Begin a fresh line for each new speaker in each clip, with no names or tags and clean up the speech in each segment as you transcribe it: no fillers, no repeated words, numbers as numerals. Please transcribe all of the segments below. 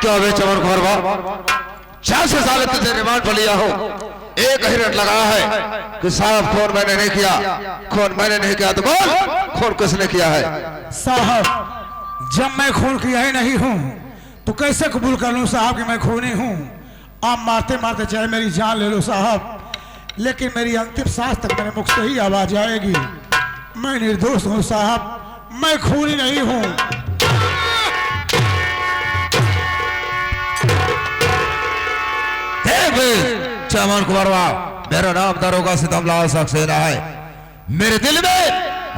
क्यों बे चमन खोरवा 6 साल तुझे रिमांड पर लिया हो, एक ही रट लगाया है कि साहब खून मैंने नहीं किया, खून मैंने नहीं किया, तो बोल खून किसने किया है?
साहब जब मैं खून किया ही नहीं हूँ तो कैसे कबूल कर लूँ साहब कि मैं खूनी हूँ। आप मारते मारते चाहे मेरी जान ले लो साहब, लेकिन मेरी अंतिम सांस तक मेरे मुख से ही आवाज आएगी मैं निर्दोष हूँ साहब, मैं खूनी नहीं हूँ।
चमन कुंवरवा, मेरा नाम दरोगा सितमलाल सक्सेना है। मेरे दिल में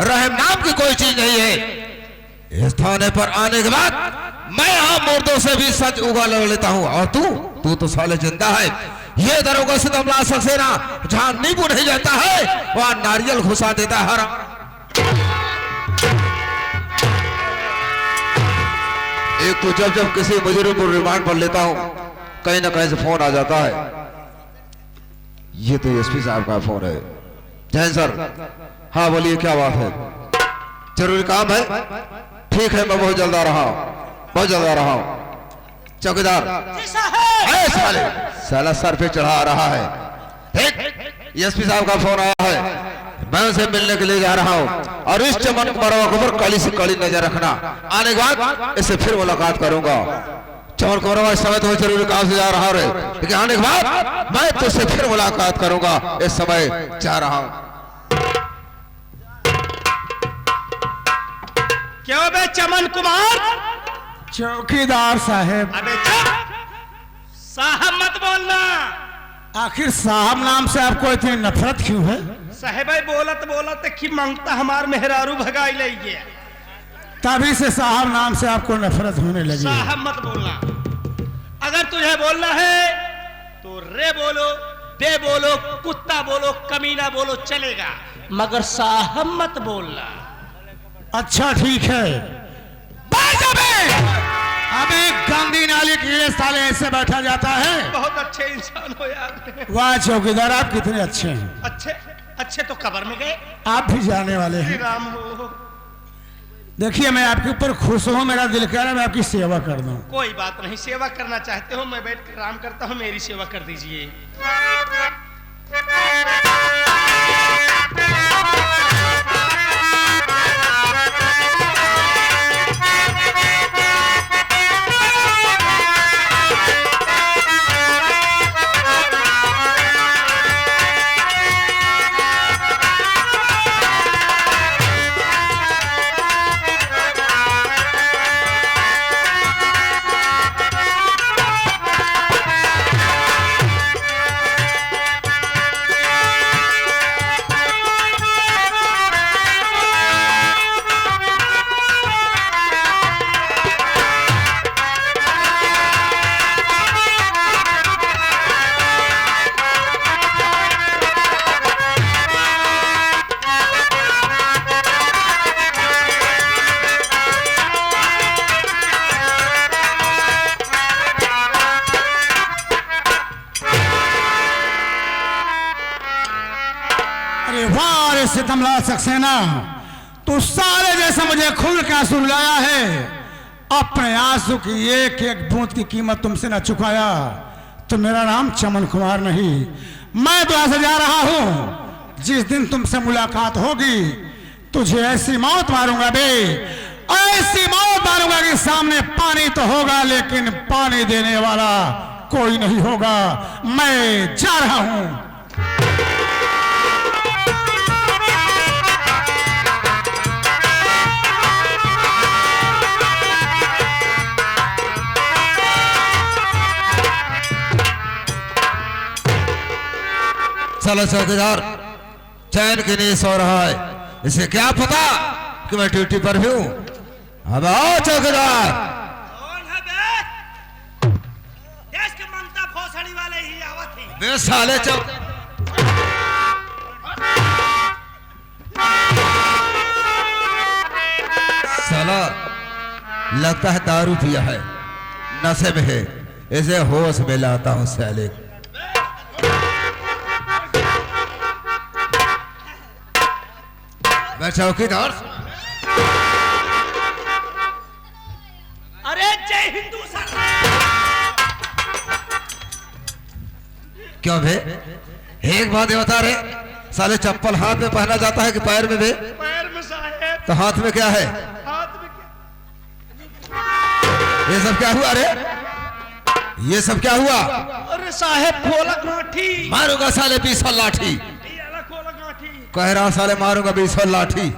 रहम नाम की कोई चीज नहीं है। इस थाने पर आने के बाद मैं यहाँ मुर्दों से भी सच उगाल लेता हूँ, और तू तो साले जिंदा है। ये दरोगा सितमलाल सक्सेना जहाँ नींबू नहीं जाता है वहाँ नारियल घुसा देता है। एक तो जब किसी मुजरिम को रिमांड पर लेता हूँ कहीं ना कहीं से फोन आ जाता है। ये तो एसपी साहब का फोन है। जैन सर, हाँ बोलिए क्या बात है? जरूरी काम है? ठीक है, मैं बहुत जल्द आ रहा हूँ, बहुत जल्द आ रहा हूँ। चौकीदार साले साला सर पे चढ़ा रहा है। एसपी साहब का फोन आया है, मैं उनसे मिलने के लिए जा रहा हूँ, और इस चमन कुंवरवा के ऊपर कड़ी से कड़ी नजर रखना। आने के बाद इससे फिर मुलाकात करूंगा। चमन कुंवरवा इस समय तो जरूरी काम से जा रहा है, लेकिन आने के बाद मैं तुझसे फिर मुलाकात करूंगा। इस समय जा रहा हूं।
क्यों बे चमन कुमार?
चौकीदार साहब।
अबे चुप, साहब मत बोलना।
आखिर साहब नाम से आपको इतनी नफरत क्यों है?
साहेब बोलत बोलत कि मंगता हमार मेहरारू भगाई ले गया,
तभी से साहब नाम से आपको नफरत होने लगी।
साहब मत बोलना। अगर तुझे बोलना है तो रे बोलो, बे बोलो, कुत्ता बोलो, कमीना बोलो, चलेगा, मगर साहब मत बोलना।
अच्छा ठीक है। अबे गंदी नाली कीड़े साले ऐसे बैठा जाता है?
बहुत अच्छे इंसान हो यार।
वाह चौकीदार, आप कितने अच्छे हैं।
अच्छे अच्छे तो कब्र में गए,
आप भी जाने वाले हैं।
राम हो।
देखिए मैं आपके ऊपर खुश हूँ, मेरा दिल कह रहा है मैं आपकी सेवा कर दूं।
कोई बात नहीं, सेवा करना चाहते हो मैं बैठ कर आराम करता हूँ, मेरी सेवा कर दीजिए।
सितमलाल सक्सेना, तू सारे जैसा मुझे खुल के आंसू लाया है, अपने आंसू की एक एक बूंद की कीमत तुमसे न चुकाया तो मेरा नाम चमन कुमार नहीं। मैं तो ऐसे जा रहा हूं, जिस दिन तुमसे मुलाकात होगी तुझे ऐसी मौत मारूंगा बे, ऐसी मौत मारूंगा कि सामने पानी तो होगा लेकिन पानी देने वाला कोई नहीं होगा। मैं जा रहा हूं।
चलो चौकीदार, चैन की नींद सो रहा है, इसे क्या पता कि मैं ड्यूटी पर भी हूं। अब आओ चौकीदार।
कौन है बे? देश के मंगता भोसड़ी वाले ही आवत ही।
बे साले साला लगता है दारू पिया है, नशे में है, इसे होश में लाता हूं साले। मैं चौकीदार।
अरे जय हिंदू सर।
क्यों बे? एक बात ये बता रहे, साले चप्पल हाथ में पहना जाता है कि पैर में बे?
पैर में साहेब।
तो हाथ में क्या है?
हाथ में क्या?
ये सब क्या हुआ रे? ये सब क्या हुआ?
अरे साहेब खोला गांठी।
मारूंगा साले 20 लाठी।
ये वाला खोला गांठी।
कह रहा साले मारूंगा 20 लाठी।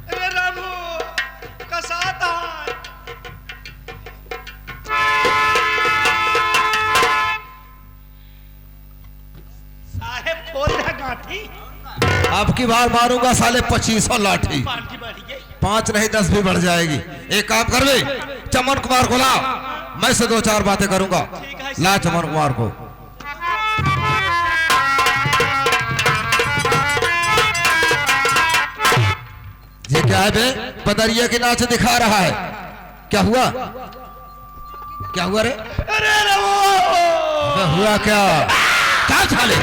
अरे रामू कसाता। साहेब खोल दे गांठी।
अब की बार मारूंगा साले 25 लाठी।
पांठी बढ़ी गई।
5 नहीं 10 भी बढ़ जाएगी। एक काम कर बे, चमन कुमार को ला, मैं से 2-4 बातें करूंगा। ला चमन कुमार को। ये क्या है बे? बदरिया की नाच दिखा रहा है। क्या हुआ? क्या हुआ रे?
अरे रामू
हुआ क्या? क्या छाले?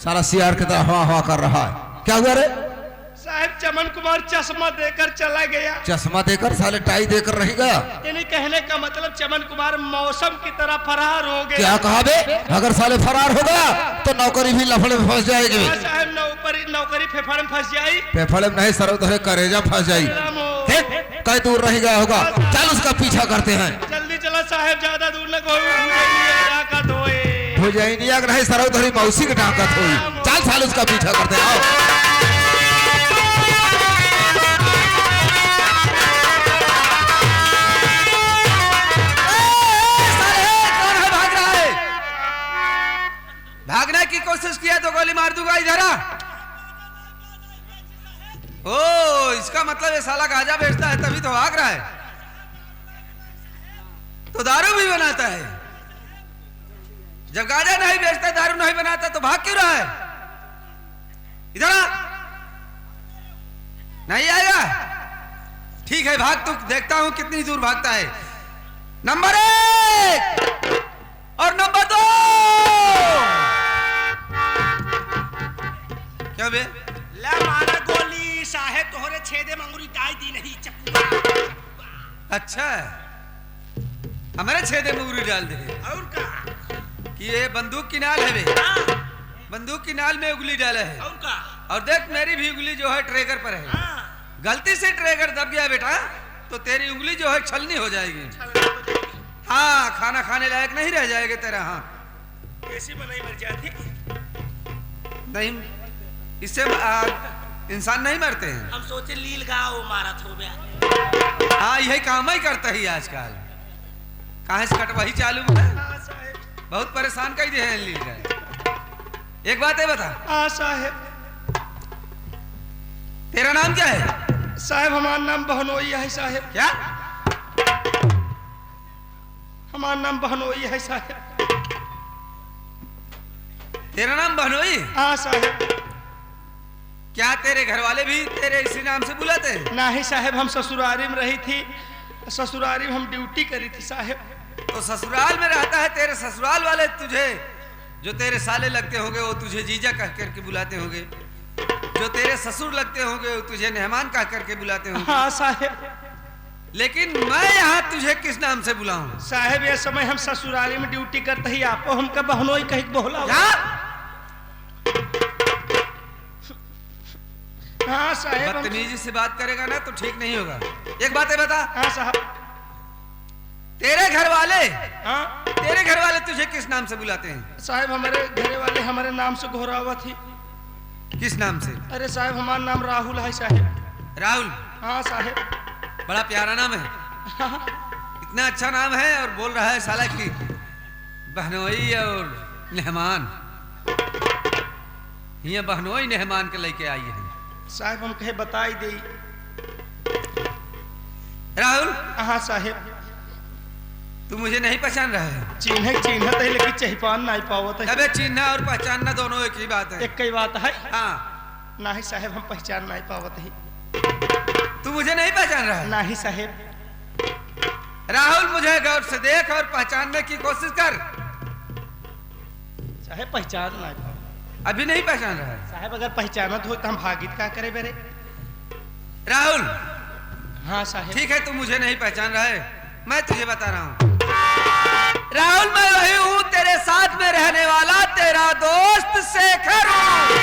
सारा सियार की तरह हवा हवा कर रहा है। क्या हुआ रे?
साहब चमन कुमार चश्मा देकर चला गया।
चश्मा देकर साले टाई देकर रह गया।
यानी कहने का मतलब चमन कुमार मौसम की तरह फरार हो गए।
क्या कहा बे? अगर साले फरार हो गया तो नौकरी भी लफड़े में फंस जाएगी।
हाँ साहब नौकरी फेफड़े में फंस जाई।
फेफड़े में नहीं सर तुझे करेजा फंस जाई। कई दूर रह गया होगा, चल उसका पीछा करते हैं।
जल्दी चला साहब, ज्यादा दूर न कोई
हो जाएगी अगर नहीं सर तुम्हारी मौसी की ताकत हुई। चल साल उसका पीछा करते हैं। आओ
भागने की कोशिश किया तो गोली मार दूंगा इधर आ। ओ इसका मतलब ये साला गांजा बेचता है तभी तो भाग रहा है। तो दारू भी बनाता है। जब गांजा नहीं बेचता दारू नहीं बनाता तो भाग क्यों रहा है? इधर आ। नहीं आएगा? ठीक है भाग, तू देखता हूं कितनी दूर भागता है। नंबर 1 और नंबर 2। क्या बे?
ला मारा गोली साहेब, तोहरे छेदे मंगुरी दाई दी नहीं चप्पू।
अच्छा हमारे छेदे में उंगली डाल दे।
और का?
कि ये बंदूक की नाल है बे।
हाँ।
बंदूक की नाल में उंगली डाला है।
और का?
और देख मेरी भी उंगली जो है ट्रेगर पर है।
हाँ।
गलती से ट्रेगर दब गया बेटा तो तेरी उंगली जो है छलनी हो जाएगी। हाँ खाना खाने लायक नहीं रह जाएगा तेरा हाथ।
ऐसी में नहीं मर जाती।
नहीं इससे इंसान नहीं मरते हैं।
हम सोचे लील गाँव मारा थो बे।
हाँ यही काम ही करता ही आजकल। कहाँ से कटवाही चालू है।
हाँ साहेब।
बहुत परेशान कर दिए हैं लील गाय। एक बात है बता,
हाँ साहेब।
तेरा नाम क्या है?
साहेब हमारा नाम बहनोई है साहेब।
क्या?
हमारा नाम बहनोई है साहेब।
तेरा नाम बहनोई?
हाँ साहेब।
क्या तेरे घर वाले भी तेरे इसी नाम से बुलाते हैं?
नहीं साहेब, हम ससुरारी में रही थी, ससुरारी में हम ड्यूटी करी थी साहेब।
तो ससुराल में रहता है, तेरे ससुराल वाले तुझे जो तेरे साले लगते होंगे वो तुझे जीजा कह करके बुलाते होंगे। जो तेरे ससुर लगते होंगे वो तुझे मेहमान कह करके बुलाते होंगे।
हाँ साहेब।
लेकिन मैं यहाँ तुझे किस नाम से बुलाऊं?
साहेब ये समय हम ससुरारी में ड्यूटी करते ही आपको हमका बहनोई कह के बोला।
क्या?
हाँ साहेब।
बदतमीजी से बात करेगा ना तो ठीक नहीं होगा। एक बात है बता।
हाँ साहब।
तेरे घर वाले,
हाँ
तेरे घर वाले तुझे किस नाम से बुलाते हैं?
साहेब हमारे घरे वाले हमारे नाम से घोरावा थी।
किस नाम से?
अरे साहब हमारा नाम राहुल है साहेब।
राहुल?
हाँ साहेब।
बड़ा प्यारा नाम है। इतना अच्छा नाम है और बोल रहा है साला की बहनोई और मेहमान। ये बहनोई मेहमान के लेके आई है।
साहब हम कहे बताई दे।
राहुल?
हाँ साहेब।
तू मुझे नहीं पहचान रहा है?
चिन्हत है लेकिन चहिपान नहीं पावत है।
अबे चिन्हना और पहचानना दोनों एक ही बात है।
एक ही बात है।
हाँ।
नहीं साहेब हम पहचान नहीं पावत है।
तू मुझे नहीं पहचान रहा है?
नहीं साहेब।
राहुल मुझे गौर से देख और पहचानने की कोशिश कर।
साहेब पहचान नहीं पावत।
अभी नहीं पहचान रहा है?
साहेब अगर पहचानत हो तो हम भागित क्या करे बेरे।
राहुल?
हाँ साहेब।
ठीक है तू मुझे नहीं पहचान रहा है, मैं तुझे बता रहा हूँ। राहुल मैं वही हूँ तेरे साथ में रहने वाला तेरा दोस्त शेखर हूँ।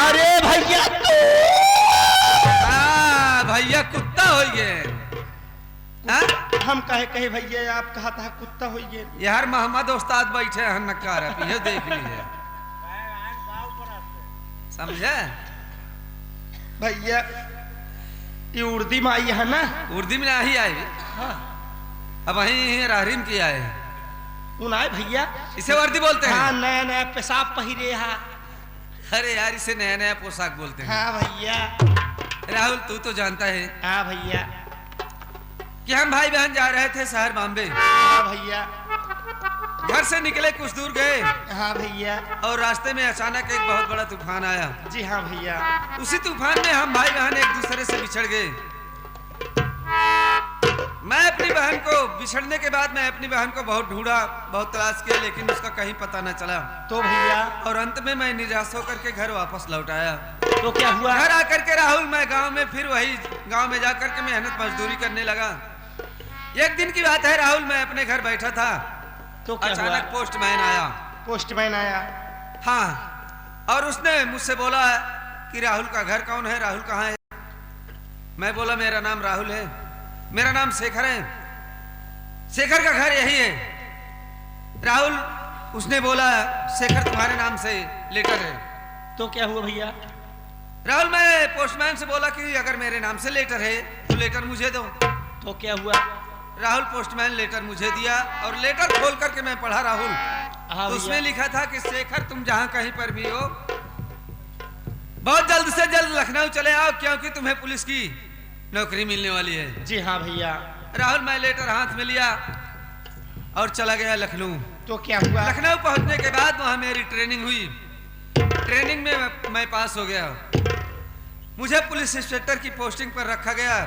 अरे भैया तो
हाँ भैया कुत्ता हो गए। हाँ?
हम कहे भैया आप कहा था कुत्ता हो गए।
यार मोहम्मद उस्ताद बैठे हैं नक्कार है, ये देख लीजिए समझे
भैया ये उर्दी में आई है ना।
उर्दी में नहीं आए।
हाँ
अब वही राहरीम की आए।
उन आए भैया
इसे वर्दी बोलते हैं।
हाँ नया नया पेशाब पहिरे हा।
अरे यार इसे नया नया पोशाक बोलते हैं।
हाँ भैया।
राहुल तू तो जानता है
हाँ भैया
कि हम भाई बहन जा रहे थे शहर बॉम्बे।
हाँ भैया।
घर से निकले कुछ दूर गए
हाँ भैया।
और रास्ते में अचानक एक बहुत बड़ा तूफान आया।
जी हाँ भैया।
उसी तूफान में हम भाई बहन एक दूसरे से बिछड़ गए। मैं अपनी बहन को बिछड़ने के बाद मैं अपनी बहन को बहुत ढूंढा, बहुत तलाश किया, लेकिन उसका कहीं पता न चला।
तो भैया
और अंत में मैं निराश होकर के घर वापस लौट आया।
तो क्या हुआ?
घर आकर के राहुल मैं गांव में फिर वही गांव में जाकर के मेहनत मजदूरी करने लगा। एक दिन की बात है राहुल मैं अपने घर बैठा था
तो क्या हुआ?
अचानक पोस्टमैन आया।
पोस्टमैन आया।
हाँ और उसने मुझसे बोला कि राहुल का घर कौन है, राहुल कहाँ है। मैं बोला मेरा नाम राहुल है, मेरा नाम शेखर है, शेखर का घर यही है। राहुल उसने बोला शेखर तुम्हारे नाम से लेटर है।
तो क्या हुआ भैया?
राहुल मैं पोस्टमैन से बोला कि अगर मेरे नाम से लेटर है तो लेटर मुझे दो।
तो क्या हुआ?
राहुल पोस्टमैन लेटर मुझे दिया और लेटर खोल करके मैं पढ़ा राहुल।
हाँ
तो
भैया।
उसमें लिखा था कि शेखर तुम जहां कहीं पर भी हो बहुत जल्द से जल्द लखनऊ चले आओ क्योंकि तुम्हें पुलिस की नौकरी मिलने वाली है।
जी हाँ भैया।
राहुल मैं लेटर हाथ में लिया और चला गया लखनऊ।
तो क्या हुआ?
लखनऊ पहुंचने के बाद वहां मेरी ट्रेनिंग हुई। ट्रेनिंग में मैं पास हो गया। मुझे पुलिस इंस्पेक्टर की पोस्टिंग पर रखा गया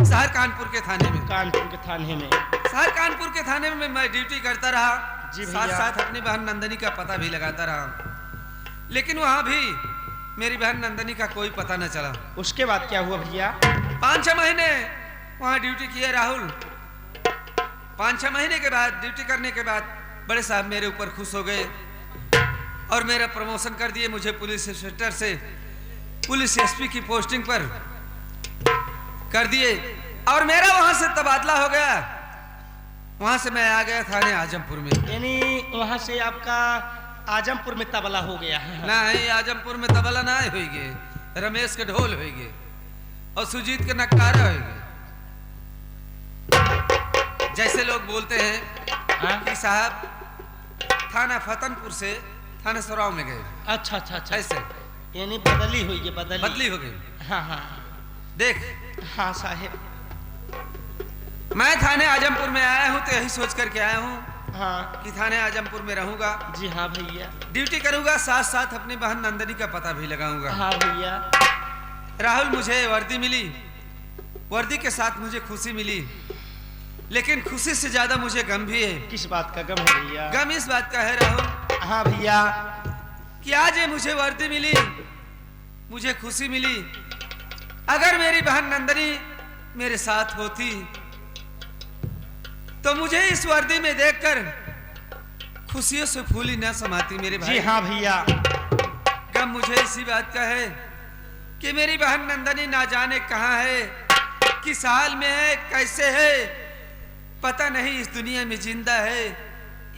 शहर कानपुर के थाने में।
कानपुर के थाने में?
शहर कानपुर के थाने में मैं ड्यूटी करता रहा।
जी
साथ
भैया।
साथ अपनी बहन नंदनी का पता भी लगाता रहा, लेकिन वहां भी मेरी बहन नंदनी का कोई पता न चला।
उसके बाद क्या हुआ भैया?
5-6 महीने वहां ड्यूटी किए राहुल। 5-6 महीने के बाद ड्यूटी करने के बाद बड़े साहब मेरे ऊपर खुश हो गए और मेरा प्रमोशन कर दिए। मुझे पुलिस इंस्पेक्टर से पुलिस एसपी की पोस्टिंग पर कर दिए और मेरा वहां से तबादला हो गया। वहां से मैं आ गया थाने आजमपुर में।
यानी वहां से आपका आजमपुर में तबला हो गया?
नहीं आजमपुर में तबला ना होइगे, रमेश के ढोल होइगे और सुजीत के नक्कारा होइगे। जैसे लोग बोलते हैं
हाँ?
कि साहब थाना फतनपुर से थाना सोराव में गए।
अच्छा अच्छा अच्छा।
ऐसे
यानी बदली हुई है?
बदली हो गई।
हाँ हाँ
देख
हाँ साहेब।
मैं थाने आजमपुर में आया हूँ तो यही सोच करके आया हूँ
हाँ
कि थाने आजमपुर में रहूंगा,
जी हाँ भैया।
ड्यूटी करूंगा, साथ साथ अपनी बहन नंदनी का पता भी लगाऊंगा।
हाँ भैया।
राहुल मुझे वर्दी मिली, वर्दी के साथ मुझे खुशी मिली, लेकिन खुशी से ज्यादा मुझे गम भी है।
किस बात का गम है भैया?
गम इस बात का है राहुल
हाँ भैया।
कि आज ये मुझे वर्दी मिली, मुझे खुशी मिली। अगर मेरी बहन नंदनी मेरे साथ होती तो मुझे इस वर्दी में देखकर खुशियों से फूली न समाती मेरे भाई।
जी हाँ भैया।
गम मुझे इसी बात का है कि मेरी बहन नंदनी ना जाने कहाँ है, किस हाल में है, कैसे है, पता नहीं इस दुनिया में जिंदा है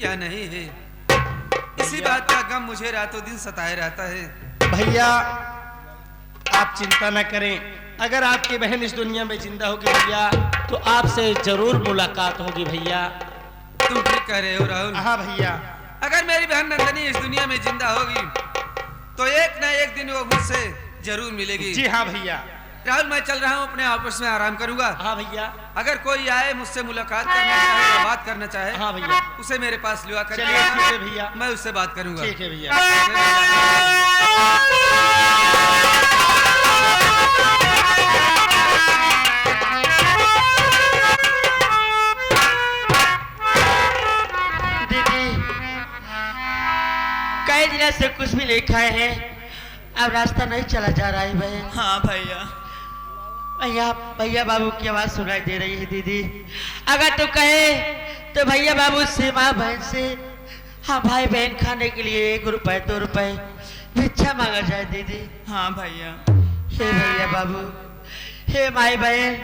या नहीं है। इसी बात का गम मुझे रातों दिन सताए रहता है।
भैया आप चिंता न करें, अगर आपकी बहन इस दुनिया में जिंदा होगी भैया तो आपसे जरूर मुलाकात होगी भैया।
तुम ठीक कह रहे हो राहुल।
हाँ भैया।
अगर मेरी बहन नंदनी इस दुनिया में जिंदा होगी तो एक न एक दिन वो मुझसे जरूर मिलेगी।
जी हाँ भैया।
राहुल मैं चल रहा हूँ, अपने ऑफिस में आराम करूंगा।
हाँ भैया।
अगर कोई आए मुझसे मुलाकात करना चाहे या बात करना चाहे,
हाँ भैया,
उसे मेरे पास लिवा कर
चलिए ठीक है भैया,
मैं उससे बात करूंगा।
ठीक है भैया।
दीदी कई दिनों से कुछ भी नहीं खाए हैं, अब रास्ता नहीं चला जा रहा है बहन।
हाँ भैया।
भैया भैया बाबू की आवाज सुनाई दे रही है दीदी। अगर तू कहे तो भैया बाबू से माँ बहन से हाँ भाई बहन खाने के लिए 1 रुपए 2 रुपए भिक्षा मांगा जाए दीदी।
हाँ भैया।
हे भैया बाबू, हे माई बहन,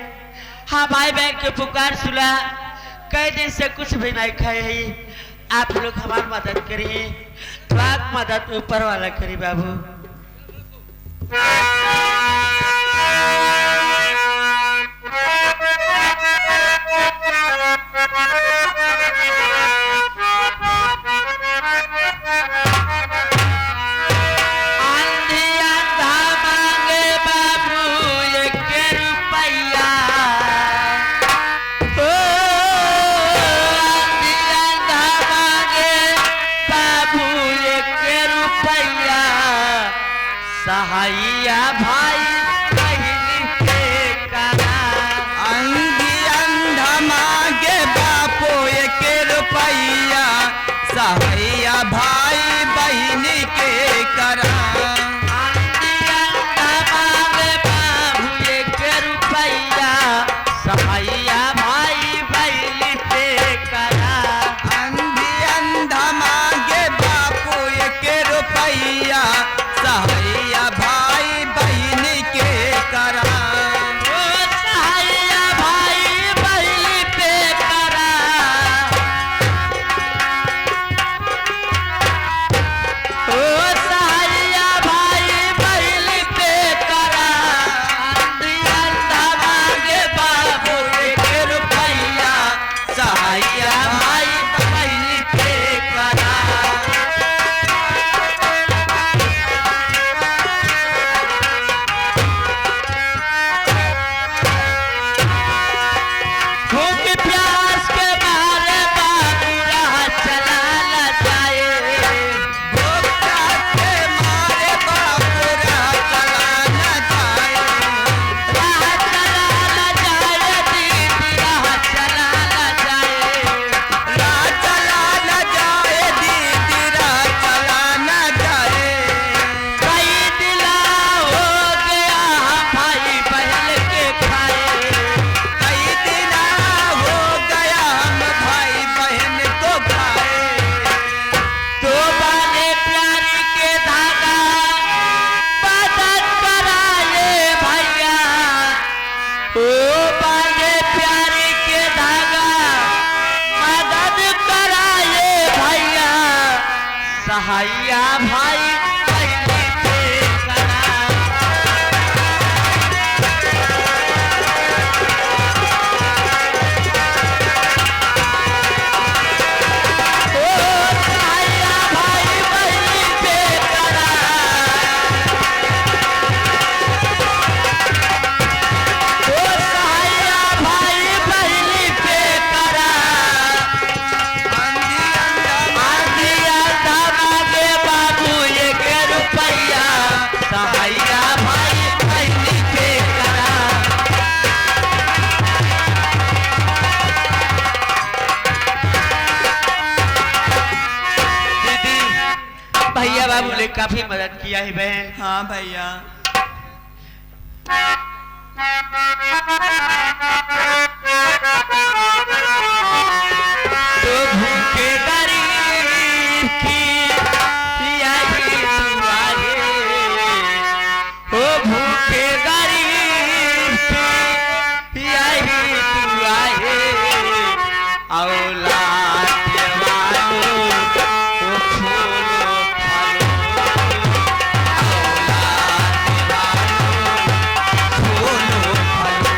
हाँ भाई बहन के पुकार सुना, कई दिन से कुछ भी नहीं खाए है। आप लोग हमारी मदद करिए, तो आप मदद ऊपर वाला करिए बाबू। सहाइया भाई बहन के करा,
अंधी अंधा मांगे बापो 1 रुपया, सहाइया भाई बहन के करा।
अंधी अंधा मांगे बाबू 1 रुपया, सहाइया भाई बहन के करा।
अंधी अंधा मांगे बापो 1 रुपया, सहाइया भाई बहन के करा।
ओ सहाइया भाई बहन पे करा, ओ सहाइया भाई बहन पे करा। अंधी अंधा मांगे बाबू 1 रुपया, सहाइया भाई बहन पे करा। भूख प्यास के मारे बाबू राह चला न जाए,
भूखा के मारे बापू राह चला न जाए।
राह चला न जाए दीदी, राह चला न जाए।
राह चला न जाए दीदी, राह चला न जाए।
कई दिला हो गया भाई बहन के खाए,
कई दिना हो गया हम भाई बहन को खाए।
तो बाने प्यारी के धागा मदद कराए भैया, ओ बाने प्यारी के धागा मदद कराए भैया, सहाइया भाई बहन पे करा। ओ सहाइया भाई बहन पे करा, ओ सहाइया भाई बहन पे करा।
अंधी अंधा
आंधी अंधा मांगे बाबू 1 रुपया, सहाइया भाई बहन पे करा। दीदी भैया बाबू ने काफी मदद किया है बहन।
हाँ भैया।
तो भूखे गरीब की यही दुआ है, ओ भूखे गरीब की यही दुआ है। औलाद वालों को फूलो फलो, औलाद वालों फूलो फलो।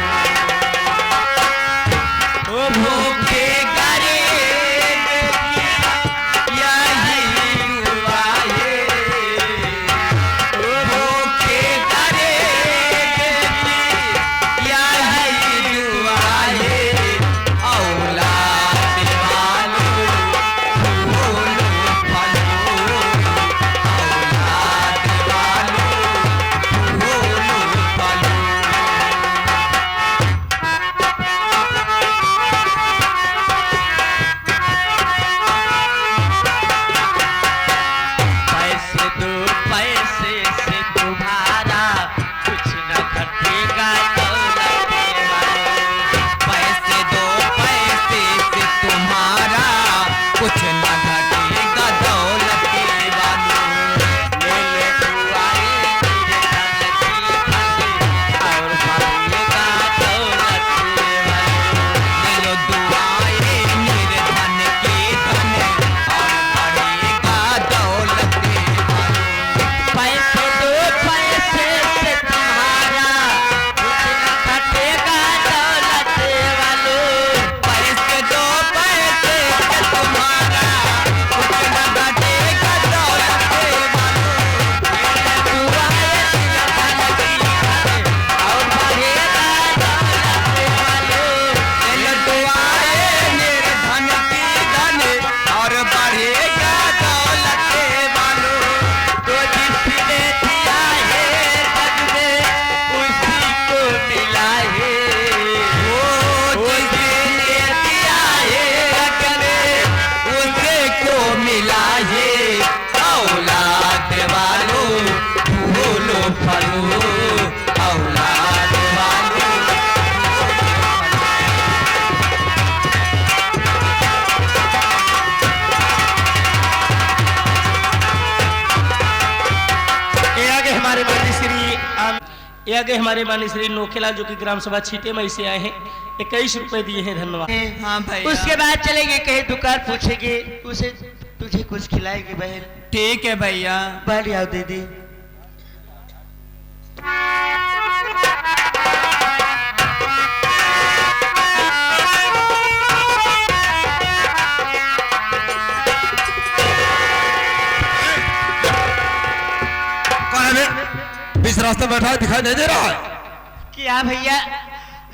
ये आगे हमारे माननीय श्री नोखेलाल जो कि ग्राम सभा छीटे में से आए हैं 21 रुपए दिए हैं, धन्यवाद।
हाँ भाई
उसके बाद चलेंगे कहीं दुकान पूछेंगे उसे, तुझे कुछ खिलाएंगे बहन।
ठीक है भैया।
बाहर आओ दीदी।
बीच रास्ते बैठा है, दिखाई नहीं दे रहा है
क्या भैया?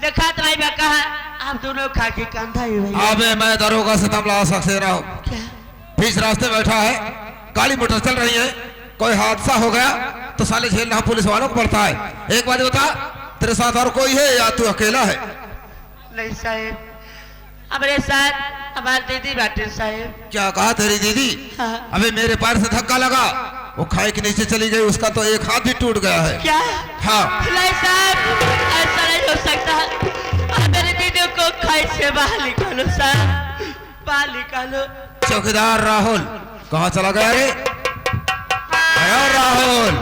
देखा तो भाई मैं कहा आप दोनों खा के कांधा ही भैया।
अबे मैं दरोगा से तमला सकते रहा हूँ।
क्या?
बीच रास्ते बैठा है, गाड़ी मोटर चल रही है, कोई हादसा हो गया तो साले झेलना पुलिस वालों को पड़ता है। एक बात बता, तेरे साथ और कोई है या तू अकेला है?
नहीं साहेब, हमारे साथ हमारी दीदी बैठे साहेब।
क्या कहा तेरी दीदी?
हाँ।
अबे मेरे पैर से धक्का लगा, वो खाई के नीचे चली गई, उसका तो एक हाथ भी टूट गया है।
क्या?
हाँ।
नहीं साहब, ऐसा नहीं हो सकता। आप मेरी दीदी को खाई से बाहर निकालो साहब, बाहर निकालो।
चौकीदार राहुल कहाँ चला गया रे? आया राहुल,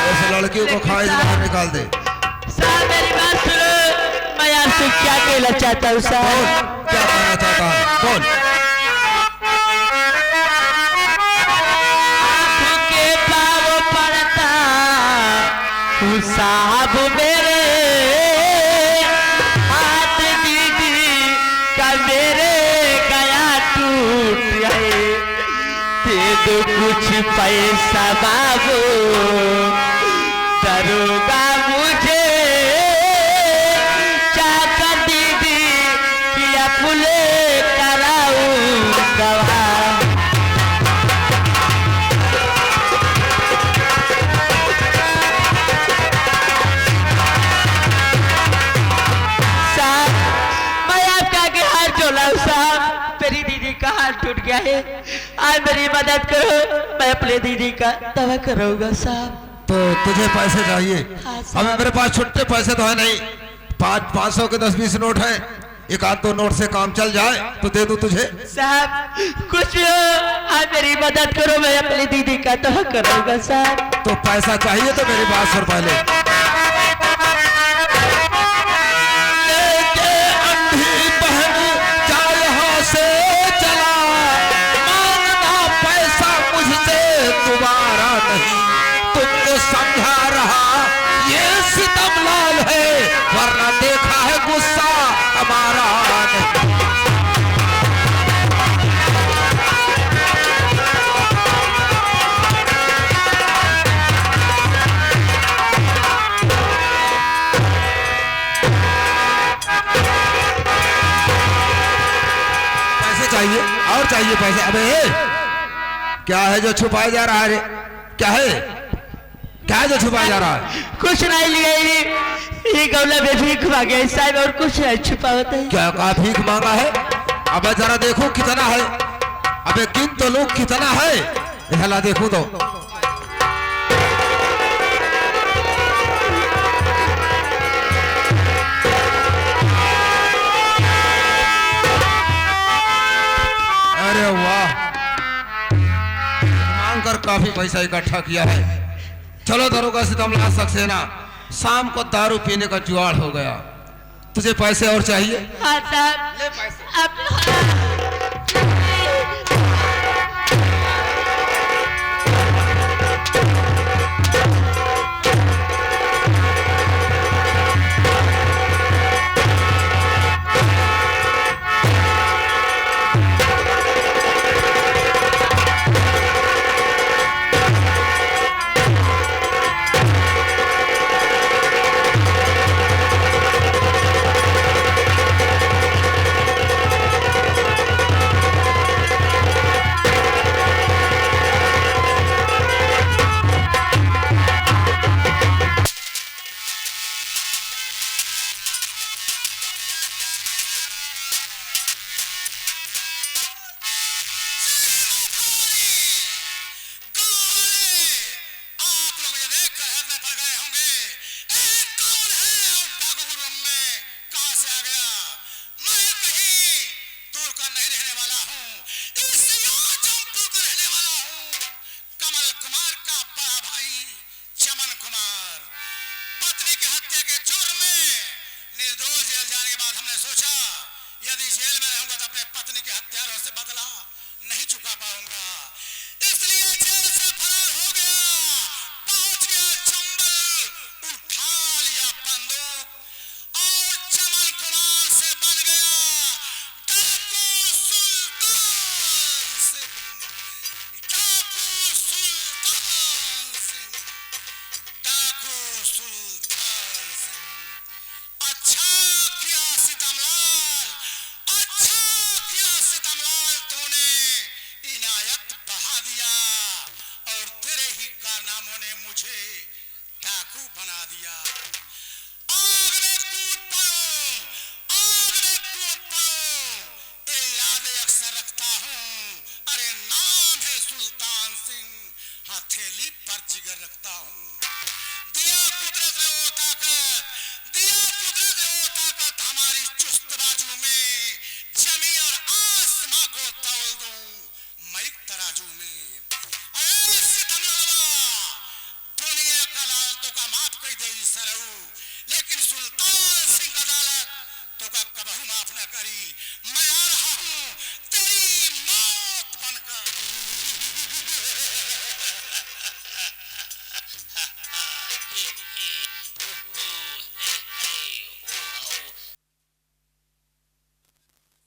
उस लड़कियों को खाई से बाहर निकाल दे।
साहब मेरी बात सुनो, मैं आपसे क्या कहना चाहता हूँ साहब।
क्या कहना चाहता है? बोल।
आपके पाँव पड़ता हूँ साहब मेरे, हाथ दीदी का मेरे गया टूट गए, दे दो कुछ पैसा बाबू, दरोगा मुझे चाकर दीदी किया फुले कराऊं गवाह। साहब मैं आपका आगे हाथ जोड़ा हूँ साहब, मेरी दीदी का हाथ टूट गया है, आज मेरी मदद करो, मैं अपने दीदी का दवा कराऊंगा साहब।
तो तुझे पैसे चाहिए?
हाँ, साहब।
अबे मेरे पास छुट्टे पैसे तो है नहीं, 500 के 10-20 नोट हैं, एक आध दो नोट से काम चल जाए तो दे दूं तुझे।
साहब कुछ आज मेरी मदद करो, मैं अपनी दीदी का दवा कराऊंगा साहब।
तो पैसा चाहिए तो मेरी बात सुन पहले। लेके अंधी बहन जा यहाँ से चला, मांगना पैसा मुझसे दोबारा नहीं, तुमको समझा रहा ये सितम लाल है, वरना देखा है गुस्सा हमारा नहीं। पैसे चाहिए और चाहिए पैसे। अबे क्या है जो छुपाया जा रहा है रे? क्या है, क्या है जो छुपाया जा रहा है?
कुछ नहीं लिया, ये गौला में भीख मांगे साहब, और कुछ नहीं छुपा होता है।
क्या कहा भीख मांगा है? अबे जरा देखो कितना है, अबे गिन तो लोग कितना है, हला देखो तो। अरे वाह, मांग कर काफी पैसा इकट्ठा किया है। चलो दरोगा से तुम ला सक्सेना, शाम को दारू पीने का जुगाड़ हो गया। तुझे पैसे और चाहिए?
हाँ साहब,
ले पैसे।
अब
बना दिया। आग में कूद पड़ो, आग में कूद पड़ो, ये यादें अक्सर रखता हूँ। अरे नाम है सुल्तान सिंह, हथेली पर जिगर रखता हूँ। दिया कुदरत ने वो ताकत, दिया कुदरत ने वो ताकत हमारी चुस्त बाजू में, जमी और आसमां को तौल दूं मैं एक तराजू में। ऐ सितम ललवा, दुनिया का अदालतों का माफ कर दे सरऊ, लेकिन सुल्तान सिंह का अदालत तो का कबहू माफ न करी। मैं आ रहा हूँ तेरी मौत बनकर।